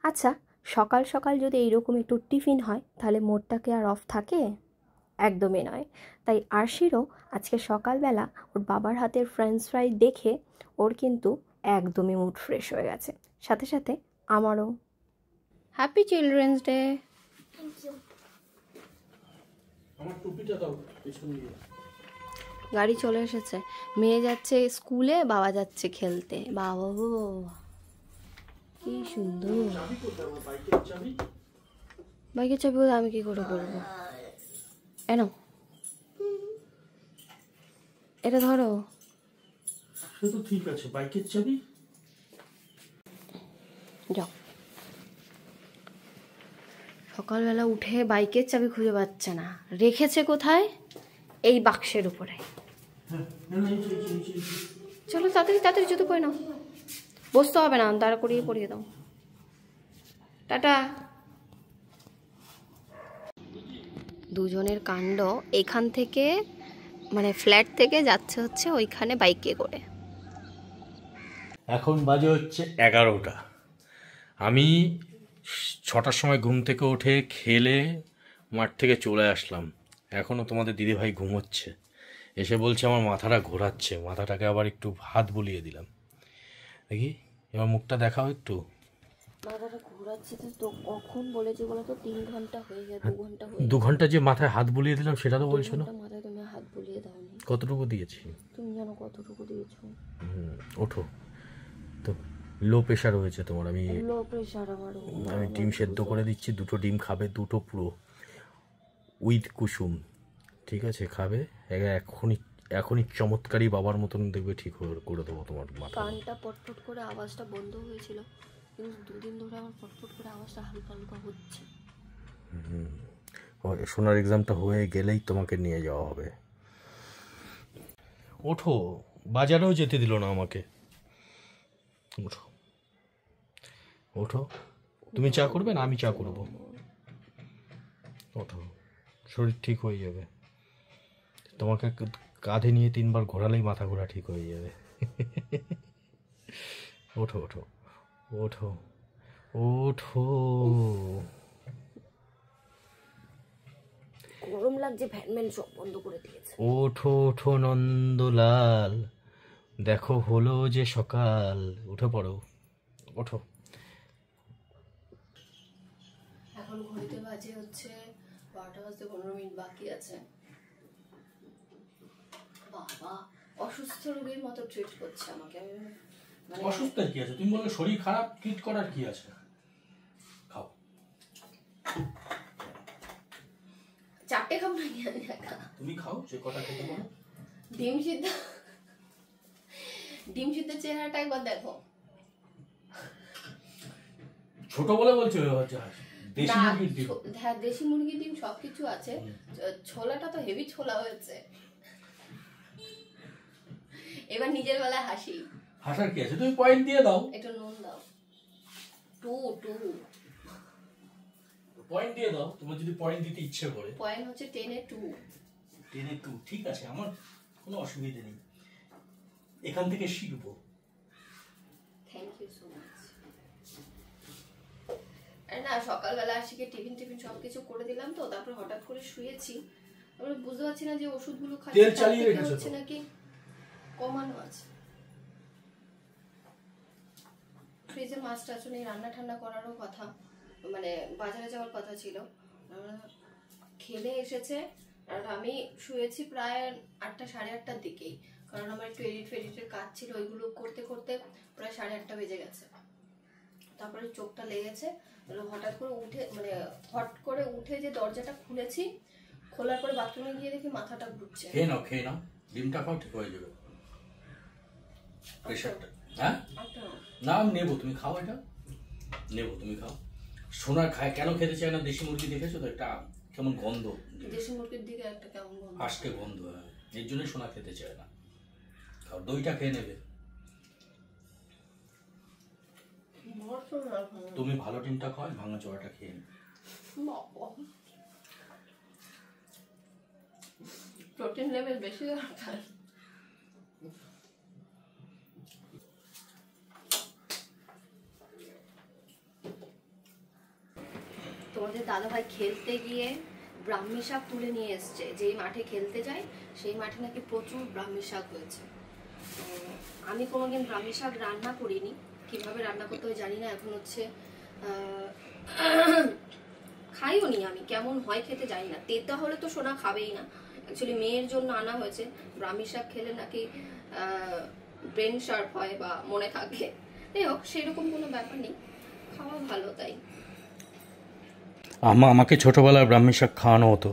আচ্ছা, সকাল সকাল যদি এইরকম একটু টিফিন হয় তাহলে মোডটাকে আর অফ থাকে? একদমই নয়। তাই আরশিরও আজকে সকালবেলা ওর বাবার হাতের ফ্রেঞ্চ ফ্রাই দেখে ওর কিন্তু একদমই মুড ফ্রেশ হয়ে গেছে, সাথে সাথে আমারও। Happy children's day. গাড়ি চলে এসেছে, মেয়ে যাচ্ছে স্কুলে, বাবা যাচ্ছে খেলতে। বাবা গো, কি সুন্দর। বাইকের চাবি আমি কি করে করবো? এনো, এটা ধরো। সে তো ঠিক আছে, বাইকের চাবি যাও। সকালবেলা উঠে বাইকের চাবি খুঁজে পাচ্ছে না, রেখেছে কোথায়? এই বাক্সের উপরে। চলো তাড়াতাড়ি তাড়াতাড়ি জুতো পরে নাও, বসতে হবে না, দাঁড়া করিয়ে পরিয়ে দাও। টাটা। দুজনের কাণ্ড। এখান থেকে মানে ফ্ল্যাট থেকে যাচ্ছে হচ্ছে ওইখানে বাইকে করে। এখন বাজে হচ্ছে 11টা। আমি 6টার সময় ঘুম থেকে উঠে খেলে মাঠ থেকে চলে আসলাম। এখনও তোমাদের দিদিভাই ঘুমোচ্ছে, এসে বলছে আমার মাথাটা ঘোরাচ্ছে, মাথাটাকে আবার একটু হাত বুলিয়ে দিলাম। দেখি এবার মুখটা দেখাও একটু। মাথাটা ঘোরাচ্ছে তো কখন বলেছে বলো তো? 3 ঘন্টা হয়ে গেছে, 2 ঘন্টা হয়ে 2 ঘন্টা যে মাথায় হাত বুলিয়ে দিলাম সেটা তো বলছো না। মাথায় তুমি হাত বুলিয়ে দাওনি। কতটুকু দিয়েছি তুমি জানো কতটুকু দিয়েছো? ওঠো তো। লো প্রেশার হয়েছে তোমার। লো প্রেশার আমারও। আমি ডিম সেদ্ধ করে দিচ্ছি, 2টো ডিম খাবে, 2টো পুরো উইথ কুসুম, ঠিক আছে? খাবে এখনই, এখনই চমৎকারী বাবার মতন দেখবে ঠিক করে দেবো তোমার মাথা। কানটা পটপট করে আওয়াজটা বন্ধ হয়েছিল, কিন্তু 2 দিন ধরে আমার পটপট করে আওয়াজটা হালকা হালকা হচ্ছে। সোনার এক্সামটা হয়ে গেলেই তোমাকে নিয়ে যাওয়া হবে। ওঠো, বাজারেও যেতে দিল না আমাকে। ওঠো ওঠো, তুমি চা করবে না আমি চা করবো? ওঠো, শরীর ঠিক হয়ে যাবে। তোমাকে কাঁধে নিয়ে 3বার ঘোরালেই মাথা ঘোরা ঠিক হয়ে যাবে। ওঠো ওঠো ওঠো ওঠো। গরম লাগছে, ফ্যান সব বন্ধ করে দিয়েছে। ওঠো ওঠো নন্দলাল, দেখো হলো যে সকাল। উঠে পড়ো, ওঠো। এখন ঘড়িতে বাজে হচ্ছে 12টা বাজতে 15 মিনিট বাকি আছে। বাবা অসুস্থ রোগীর মতো ট্রিট করছে আমাকে। মানে অসুস্থ কি আছে? তুমি বলে শরীর খারাপ, ট্রিট করার কি আছে? খাও। 4টে খাও না? তুমি খাও, যে কটা খেতে পারো। ডিম সিদ্ধ, ডিম সিদ্ধ চেহারাটা একবার দেখো। ছোট বলে বলছো দেশি মুরগির ডিম? হ্যাঁ দেশি মুরগির ডিম সবকিছু আছে, ছোলাটা তো হেভি ছোলা হয়েছে। এবার নিজের বেলায় হাসি। হাসার কি আছে? তুমি পয়েন্ট দিয়ে দাও, একটু নুন দাও। 2 পয়েন্ট দিয়ে দাও। তোমার যদি পয়েন্ট দিতে ইচ্ছে করে। পয়েন্ট হচ্ছে 10-এ 2। 10-এ 2, ঠিক আছে, আমার কোনো অসুবিধা নেই, এখান থেকে শিখবো। Thank you so much. না সকালবেলা আশিকে টিফিন সবকিছু করে দিলাম তো, তারপর হঠাৎ করে শুয়েছি। আমি বুঝতে পারছি না যে ওষুধগুলো খাচ্ছি তেল চালিয়ে রেখেছো তো নাকি কমানো আছে। ফ্রিজে মাছ টাছ নেই, রান্না ঠান্ডা করারও কথা, মানে বাজারে যাওয়ার কথা ছিল। খেলে এসেছে আর আমি শুয়েছি প্রায় 8টা 8:30টার দিকেই, কারণ আমার একটু এডিটের কাজ ছিল, ওইগুলো করতে করতে প্রায় 8:30 বেজে গেছে। তারপরে চোখটা লেগেছে, হঠাৎ করে উঠে মানে হট করে উঠে যে দরজাটা খুলেছি, খোলার পরে বাথরুমে গিয়ে দেখি মাথাটা ঘুরছে। খেয়ে নাও ডিমটা খাও, ঠিক হয়ে যাবে প্রেশারটা। হ্যাঁ না আমি নেবো, তুমি খাও, এটা নেবো, তুমি খাও। সোনা খায় কেন খেতে চায় না? দেশি মুরগি দেখেছো তো, একটা কেমন গন্ধ, দেশি মুরগির দিকে একটা কেমন গন্ধ, আজকে গন্ধ, এর জন্যই সোনা খেতে চায় না। খাও, দইটা খেয়ে নেবে। তুমি ভালো ডিমটা খাও, ভাঙা চড়াটা খেয়ে নেবে। প্রোটিন লেভেল বেশি দরকার। তোমাদের দাদাভাই খেলতে গিয়ে ব্রাহ্মী শাক তুলে নিয়ে এসছে। যেই মাঠে খেলতে যায় সেই মাঠে নাকি প্রচুর ব্রাহ্মী শাক হয়েছে। আমি কোনোদিন ব্রাহ্মী শাক রান্না করিনি, কিভাবে রান্না করতে হয় জানি না। এখন হচ্ছে খাইও নি আমি, কেমন হয় খেতে জানি না। তেতো হলে তো সোনা খাবেই না। অ্যাকচুয়ালি মেয়ের জন্য আনা হয়েছে। ব্রাহ্মী শাক খেলে নাকি ব্রেন শার্প হয় বা মনে থাকে। যাই হোক, সেরকম কোনো ব্যাপার নেই, খাওয়া ভালো তাই। আমাকে ছোটবেলায় ব্রাহ্মী শাক খাওয়ানো হতো,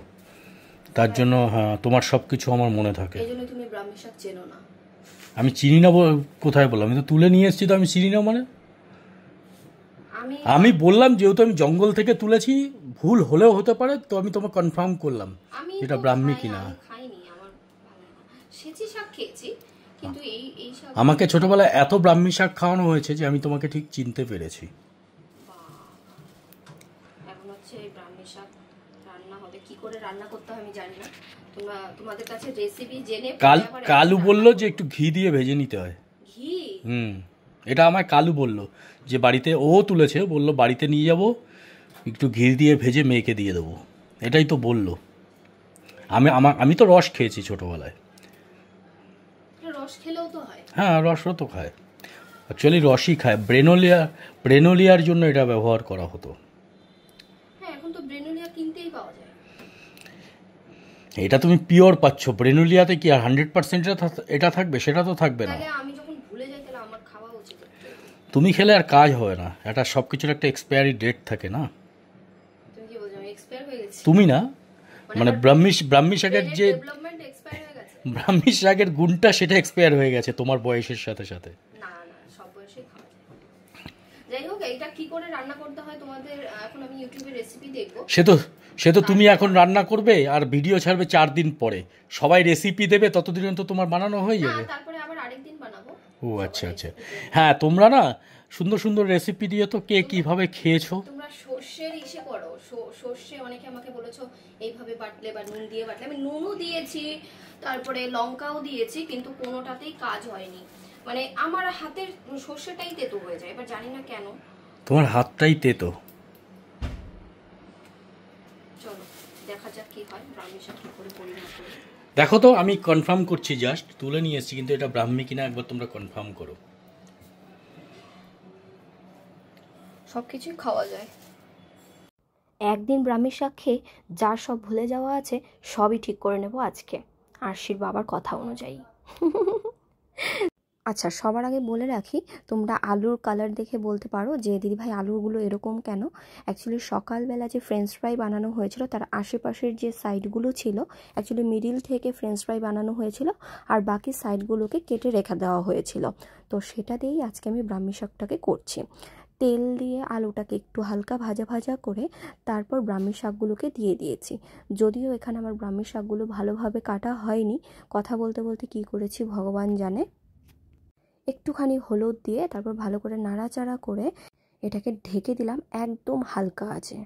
তার জন্য হ্যাঁ তোমার সব কিছু আমার মনে থাকে। এই জন্য তুমি ব্রাহ্মী শাক চেনো না। আমি চিনি না কোথায় বললাম? আমি তো তুলে নিয়ে এসেছি, তো আমি চিনি না মানে? আমি বললাম যেহেতু আমি জঙ্গল থেকে তুলেছি, ভুল হলেও হতে পারে, তো আমি তোমাকে কনফার্ম করলাম এটা ব্রাহ্মী কিনা। খাইনি, আমার ভালো না। সেচি শাক খেয়েছি, কিন্তু এই শাক আমাকে ছোটবেলায় এত ব্রাহ্মী শাক খাওয়ানো হয়েছে যে আমি তোমাকে ঠিক চিনতে পেরেছি। এখন হচ্ছে ব্রাহ্মী শাক রান্না হবে, কি করে রান্না করতে হয় আমি জানি না। তোমাদের কাছে রেসিপি জেনে কালু বললো যে একটু ঘি দিয়ে ভেজে নিতে হয়। ঘি? এটা আমায় কালু বললো, যে বাড়িতে ও তুলেছে, বললো বাড়িতে নিয়ে যাব, একটু ঘি দিয়ে ভেজে মেয়েকে দিয়ে দেবো, এটাই তো বললো। আমি তো রস খেয়েছি ছোটবেলায়। রস খেলেও তো হয়? হ্যাঁ, রসও তো খায়, অ্যাকচুয়ালি রসই খায়। ব্রেনোলিয়ার জন্য এটা ব্যবহার করা হতো। হ্যাঁ, এখন তো ব্রেনোলিয়া কিনতেই পাওয়া যায়। এটা তুমি পিওর পাচ্ছ, ব্রেনোলিয়াতে কি আর 100% এটা থাকবে? সেটা তো থাকবে না। আমি যখন ভুলে যাই তাহলে আমার খাওয়া উচিত। তুমি খেলে আর কাজ হবে না, এটা সব কিছুর একটা এক্সপায়ারি ডেট থাকে না। তুমি কি বলছো আমি এক্সপায়ার হয়ে গেছি? তুমি না, মানে ব্রাহ্মী শাকের যে ডেভেলপমেন্ট এক্সপায়ার হয়ে গেছে। ব্রাহ্মী শাকের গুণটা সেটা এক্সপায়ার হয়ে গেছে তোমার বয়সের সাথে সাথে। না না, সব বয়সেই খাওয়া যায়। যাই হোক, এটা কি করে রান্না করতে হয় তোমাদের এখন আমি ইউটিউবে রেসিপি দেখবো। সে তো তুমি এখন রান্না করবে আর ভিডিও ছাড়বে 4 দিন পরে, সবাই রেসিপি দেবে, ততদিন তো তোমার বানানো হয়ে যাবে। তারপরে আবার আরেকদিন বানাবো। ও আচ্ছা আচ্ছা, হ্যাঁ তোমরা না সুন্দর সুন্দর রেসিপি দিয়ে তো কে কিভাবে খেয়েছো। তোমরা সর্ষের ইসে করো, সর্ষে অনেকে আমাকে বলেছো এইভাবে বাটলে বা নুন দিয়ে বাটলে। আমি নুনও দিয়েছি, তারপরে লঙ্কাও দিয়েছি, কিন্তু কোনোটাতেই কাজ হয়নি। মানে আমার হাতের সর্ষেটাই তেতো হয়ে যায়, এবার জানি না কেন। তোমার হাতটাই তেতো। চলো দেখা যাক কি হয়, ব্রাহ্মী শাক কি করে পরিণত হয়। দেখো তো, আমি কনফার্ম করছি, জাস্ট তুলে নিয়ে এসেছি, কিন্তু এটা ব্রাহ্মী কিনা একবার তোমরা কনফার্ম করো। সবকিছুই খাওয়া যায়। একদিন ব্রাহ্মী শাক খেয়ে যার সব ভুলে যাওয়া আছে সবই ঠিক করে নেব আজকে, আরশির বাবার কথা অনুযায়ী। আচ্ছা, সবার আগে বলে রাখি, তোমরা আলুর কালার দেখে বলতে পারো যে দিদিভাই আলুগুলো এরকম কেন। অ্যাকচুয়ালি সকালবেলা যে ফ্রেঞ্চ ফ্রাই বানানো হয়েছিল তার আশেপাশের যে সাইডগুলো ছিল, অ্যাকচুয়ালি মিডিল থেকে ফ্রেঞ্চ ফ্রাই বানানো হয়েছিল আর বাকি সাইডগুলোকে কেটে রেখে দেওয়া হয়েছিল। তো সেটা দিয়েই আজকে আমি ব্রাহ্মী শাকটাকে করছি। তেল দিয়ে আলুটাকে একটু হালকা ভাজা ভাজা করে তারপর ব্রাহ্মী শাকগুলোকে দিয়ে দিয়েছি। যদিও এখানে আমার ব্রাহ্মী শাকগুলো ভালোভাবে কাটা হয়নি, কথা বলতে বলতে কী করেছি ভগবান জানে। একটুখানি হলুদ দিয়ে তারপর ভালো করে নাড়াচাড়া করে এটাকে ঢেকে দিলাম একদম হালকা আঁচে।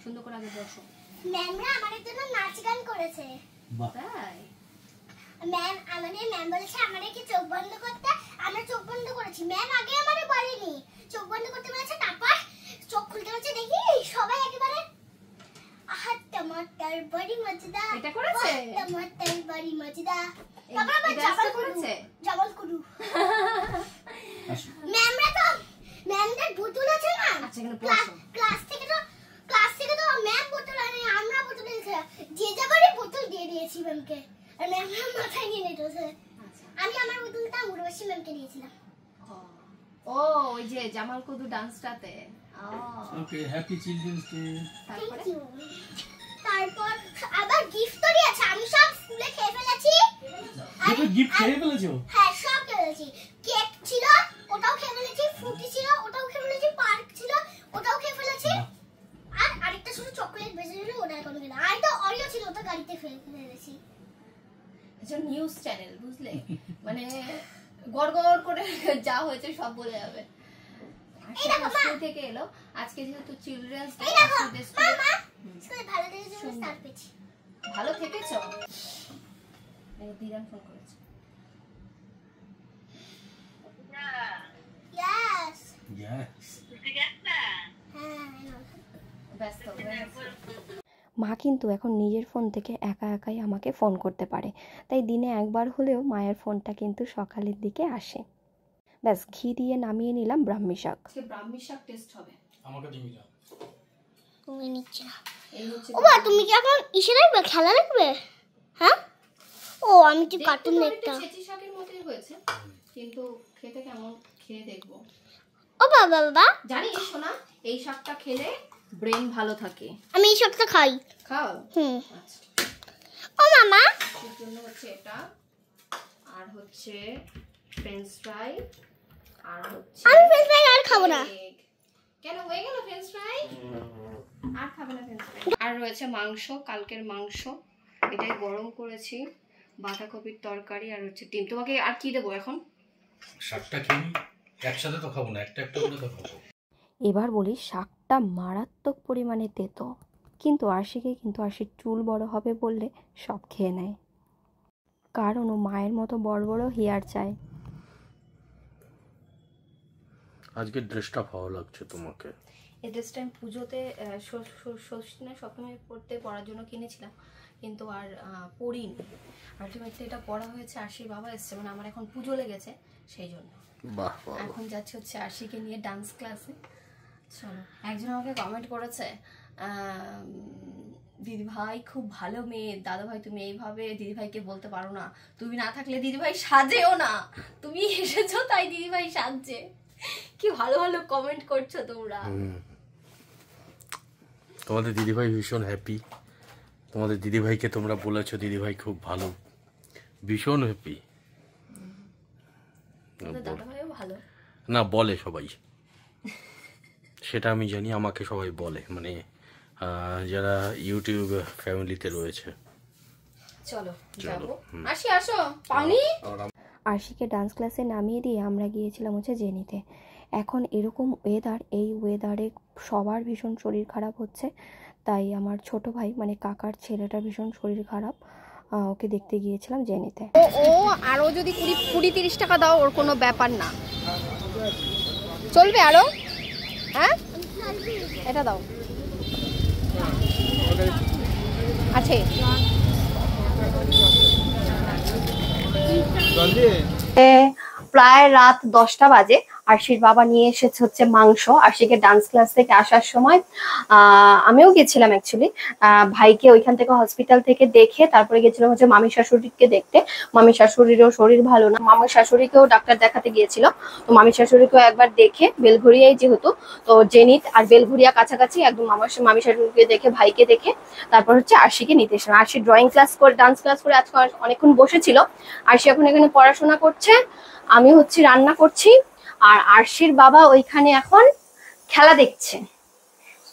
সুন্দর করে আগে বসো। ম্যামরা আমাদের জন্য নাচ গান করেছে। তাই? ম্যাম বলেছে আমাদেরকে চোখ বন্ধ করতে, আমরা চোখ বন্ধ করেছি। ম্যাম আগে আমাদের বলেনি, চোখ বন্ধ করতে বলেছে, তারপর চোখ খুলতে বলেছে, দেখি সবাই একেবারে টমাটার বড়ি মজদা। এটা করেছে? টমাটার বড়ি মজদা। তারপর আবার জামাল করেছে। জামাল কুরু। ম্যামদের বোতল আছে না? আচ্ছা, এখানে বসো। ক্লাস থেকে তো ম্যাম বোতল আনে, আমরা বোতল এনেছি। যে যাবারে বোতল দিয়ে দিয়েছি ম্যামকে, আর ম্যাম মাথায় নিয়ে নিতেছে। আমি আমার বোতলটা উর্বশী ম্যামকে দিয়েছিলাম। ও, ওই যে জামাল কুদু ডান্সটাতে। ওকে, হ্যাপি চিলড্রেনস ডে। তারপর আবার গিফট তো দিয়েছে, আমি সব স্কুলে খেয়ে ফেলেছি। তুমি গিফট খেয়ে ফেলেছো? হ্যাঁ, সব খেয়ে ফেলেছি। কেক ছিল, ওটাও খেয়ে ফেলেছি। ফ্রুটি ছিল, ওটাও খেয়ে ফেলেছি। পার্ক ছিল, ওটাও খেয়ে ফেলেছি। আর আরেকটা শুধু চকলেট বেঁচে ছিল, ওটা এখনো খেলাম। আর একটা অরিও ছিল, ওটা গাড়িতে ফেলেছি। এটা নিউজ চ্যানেল, বুঝলে? মানে গড়গড় করে যা হয়েছে সব বলে যাবে। স্কুল থেকে এলো আজকে, যেহেতু চিলড্রেন্স ডে, স্কুলে ভালো থেকে জন্য স্টার পেয়েছি। ভালো থেকেছো? দিদান ফোন করেছে। Yes. Yes. হ্যাঁ, ব্যস্ত হয়ে গেছে। মা কিন্তু এখন নিজের ফোন থেকে একা একাই আমাকে ফোন করতে পারে, তাই দিনে একবার হলেও মায়ের ফোনটা কিন্তু সকালের দিকে আসে। ব্যাস ঘি দিয়ে নামিয়ে নিলাম ব্রাহ্মী শাক। আজকে ব্রাহ্মী শাক টেস্ট হবে। আমাকে দিবি না। তুমি নিচ্ছি না। এই হচ্ছে ও মা, তুমি কি এখন ইসে দেখবে, খেলা দেখবে? হ্যাঁ, ও আমি কি কার্টুন দেখতাম। ছেঁচি শাকের মতোই হয়েছে, কিন্তু খেতে কেমন খেয়ে দেখবো। ও বাবা বাবা, জানিস সোনা, এই শাকটা খেলে ব্রেন ভালো থাকে। আমি এই সবটা খাই। খাও। আচ্ছা, ও মামা, এর জন্য হচ্ছে এটা, আর হচ্ছে ফ্রেঞ্চ ফ্রাই, আর হচ্ছে আমি ফ্রেঞ্চ ফ্রাই আর খাবো না। egg। কেন, হয়ে গেল ফ্রেঞ্চ ফ্রাই? আর খাবে না ফ্রেঞ্চ ফ্রাই? আর রয়েছে মাংস, কালকের মাংস, এটাই গরম করেছি, বাঁধাকপির তরকারি, আর হচ্ছে ডিম। তোমাকে আর কি দেবো এখন? শাকটা খেয়ে একসাথে তো খাবো না, একটা একটা করে তো খাবো। এবার বলি, শাকটা মারাত্মক পরিমাণে তেতো, কিন্তু আরশির চুল বড় হবে বললে সব খেয়ে নেয়, কারণ ও মায়ের মতো বড় বড় হেয়ার চায়। আজকে ড্রেসটা ভালো লাগছে তোমাকে। এই ড্রেসটা আমি পুজোতে ষষ্ঠী না সপ্তমী পরার জন্য কিনেছিলাম, কিন্তু আর পরিনি। আলটিমেটলি এটা পরা হয়েছে, আরশির বাবা এসছে, মানে আমার এখন পুজো লেগেছে সেই জন্য। বাহ, এখন যাচ্ছে হচ্ছে আরশিকে নিয়ে ডান্স ক্লাসে। চলো, একজন আমাকে কমেন্ট করেছে, দিদিভাই খুব ভালো মেয়ে, দাদাভাই তুমি এইভাবে দিদিভাইকে বলতে পারো না, তুমি না থাকলে দিদিভাই সাজেও না, তুমি এসেছো তাই দিদিভাই সাজছে। কি ভালো ভালো কমেন্ট করছো তোমরা। তোমাদের দিদিভাই ভীষণ হ্যাপি। তোমাদের দিদিভাইকে তোমরা বলেছো দিদিভাই খুব ভালো, ভীষণ হ্যাপি। দাদাভাইও ভালো না বলে সবাই, সেটা আমি জানি, আমাকে সবাই বলে, মানে যারা ইউটিউব ফ্যামিলিতে রয়েছে। চলো যাবো, আসি, আসো পানি। আরশিকে ডান্স ক্লাসে নামিয়ে দিয়ে আমরা গিয়েছিলাম হচ্ছে জেনিতে। এখন এরকম ওয়েদার, এই ওয়েদারে সবার ভীষণ শরীর খারাপ হচ্ছে, তাই আমার ছোট ভাই মানে কাকার ছেলেটা ভীষণ শরীর খারাপ, ওকে দেখতে গিয়েছিলাম জেনিতে। ও আরো যদি 20-30 টাকা দাও ওর কোনো ব্যাপার না, চলবে আরো। হ্যাঁ, এটা দাও, আছে। প্রায় রাত 10টা বাজে। আরশির বাবা নিয়ে এসেছে হচ্ছে মাংস। আরশিকে ডান্স ক্লাস থেকে আসার সময় আমিও গেছিলাম অ্যাকচুয়ালি, ভাইকে ওইখান থেকে হসপিটাল থেকে দেখে তারপরে গেছিলাম হচ্ছে মামি শাশুড়িকে দেখতে। মামি শাশুড়িরও শরীর ভালো না, মামি শাশুড়িকেও ডাক্তার দেখাতে গিয়েছিল। তো মামি শাশুড়িকেও একবার দেখে, বেলঘরিয়ায় যেহেতু, তো জেনিত আর বেলঘরিয়া কাছাকাছি, একদম মামি শাশুড়িকে দেখে, ভাইকে দেখে তারপর হচ্ছে আরশিকে নিতে এসেছিলাম। আরশি ড্রয়িং ক্লাস করে, ডান্স ক্লাস করে আজকে অনেকক্ষণ বসেছিল। আরশি এখন এখানে পড়াশোনা করছে, আমি হচ্ছে রান্না করছি, আর আরশির বাবা ওইখানে এখন খেলা দেখছে,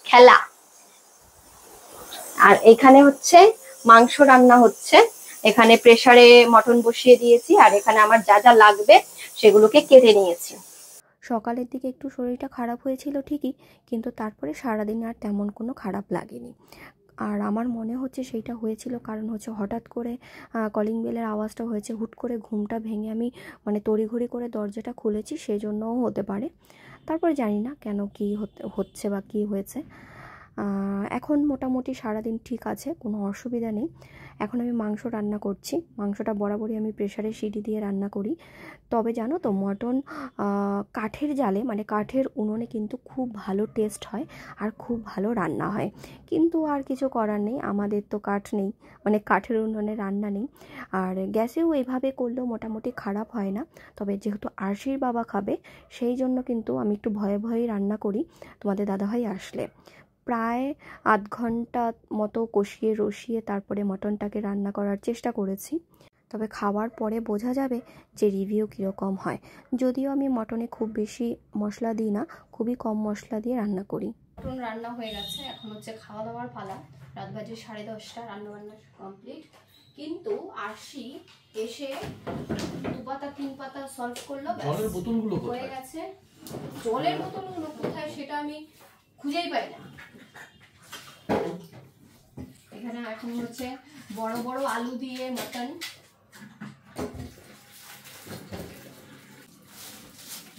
খেলা। আর এখানে হচ্ছে মাংস রান্না হচ্ছে, এখানে প্রেসারে মটন বসিয়ে দিয়েছি, আর এখানে আমার যা যা লাগবে সেগুলোকে কেটে নিয়েছি। সকালের দিকে একটু শরীরটা খারাপ হয়েছিল ঠিকই, কিন্তু তারপরে সারাদিন আর তেমন কোনো খারাপ লাগেনি। আর আমার মনে হচ্ছে সেইটা হয়েছিল কারণ হচ্ছে হঠাৎ করে কলিং বেলের আওয়াজটা হয়েছে, হুট করে ঘুমটা ভেঙে আমি মানে তড়িঘড়ি করে দরজাটা খুলেছি, সেই জন্যও হতে পারে। তারপর জানি না কেন কি হচ্ছে বা কী হয়েছে। এখন মোটামুটি সারাদিন ঠিক আছে, কোনো অসুবিধা নেই। এখন আমি মাংস রান্না করছি, মাংসটা বরাবরই আমি প্রেসারে সিটি দিয়ে রান্না করি। তবে জানো তো, মটন কাঠের জালে মানে কাঠের উনুনে কিন্তু খুব ভালো টেস্ট হয় আর খুব ভালো রান্না হয়, কিন্তু আর কিছু করার নেই, আমাদের তো কাঠ নেই, মানে কাঠের উনুনে রান্না নেই। আর গ্যাসেও এভাবে করলেও মোটামুটি খারাপ হয় না, তবে যেহেতু আরশির বাবা খাবে সেই জন্য কিন্তু আমি একটু ভয়ে ভয়েই রান্না করি তোমাদের দাদাভাই আসলে। প্রায় আধ ঘন্টা মতো কষিয়ে রসিয়ে তারপরে মটনটাকে রান্না করার চেষ্টা করেছি, তবে খাওয়ার পরে বোঝা যাবে যে রিভিউ কীরকম হয়। যদিও আমি মটনে খুব বেশি মশলা দিই না, খুবই কম মশলা দিয়ে রান্না করি। মটন রান্না হয়ে গেছে, এখন হচ্ছে খাওয়া দাওয়ার পালা। রাত বাজে 10:30, রান্না বান্না কমপ্লিট। কিন্তু আরশি এসে 2 পাতা 3 পাতা সলভ করলো, জলের বোতলগুলো হয়ে গেছে। জলের বোতলগুলো কোথায় সেটা আমি খুঁজেই পাই না। এখানে এখন হচ্ছে বড় বড় আলু দিয়ে মটন,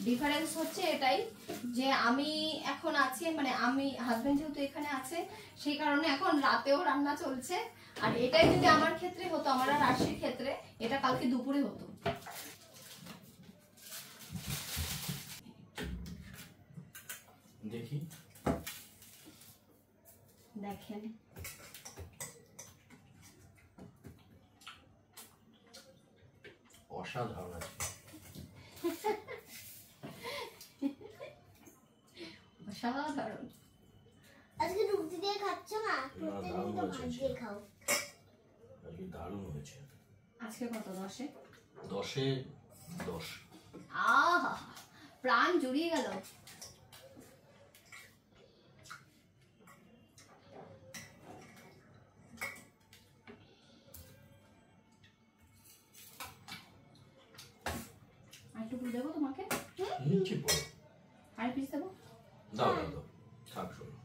ডিফারেন্স হচ্ছে এটাই যে আমি এখন আছি, মানে আমি হাজবেন্ড যেহেতু এখানে আছে সেই কারণে এখন রাতেও রান্না চলছে। আর এটাই যদি আমার ক্ষেত্রে হতো, আমার আর আশির ক্ষেত্রে, এটা কালকে দুপুরে হতো। দেখি দেখেন অসাধারণ আছে। অসাধারণ। আজকে রুটি দিয়ে খাচ্ছ না, প্রত্যেকদিন তো ভাত দিয়ে খাও। আজকে দারুণ হয়েছে। আজকে কত? 10-এ 10-এ 10। আহা, প্রাণ জুড়িয়ে গেল। আরেকটু দেবো তোমাকে? নিচে পড়ো। আর পিস দেবো? দাও দাও দাও, থাক শোনো।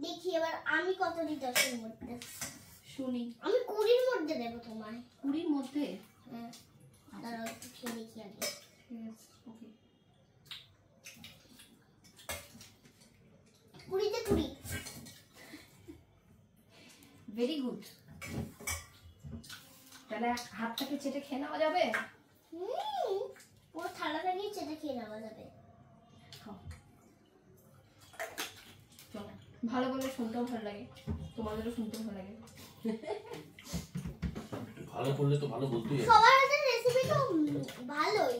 দেখি এবার আমি কত দিই 10-এর মধ্যে। শুনি। আমি 20-র মধ্যে দেবো তোমায়। 20-র মধ্যে? হ্যাঁ, দাঁড়াও একটু খেয়ে দেখি আগে। ওকে। 20-তে 20। Very good. তাহলে হাতটাকে চেটে খেয়ে নেওয়া যাবে? পুরো থালাটা নিয়ে চেটে খেয়ে নেওয়া যাবে। খাও। চলো, ভালো বলে শুনতেও ভালো লাগে, তোমাদেরও শুনতেও ভালো লাগে। ভালো করলে তো ভালো বলতেই হবে। সবার হাতের রেসিপি তো ভালোই।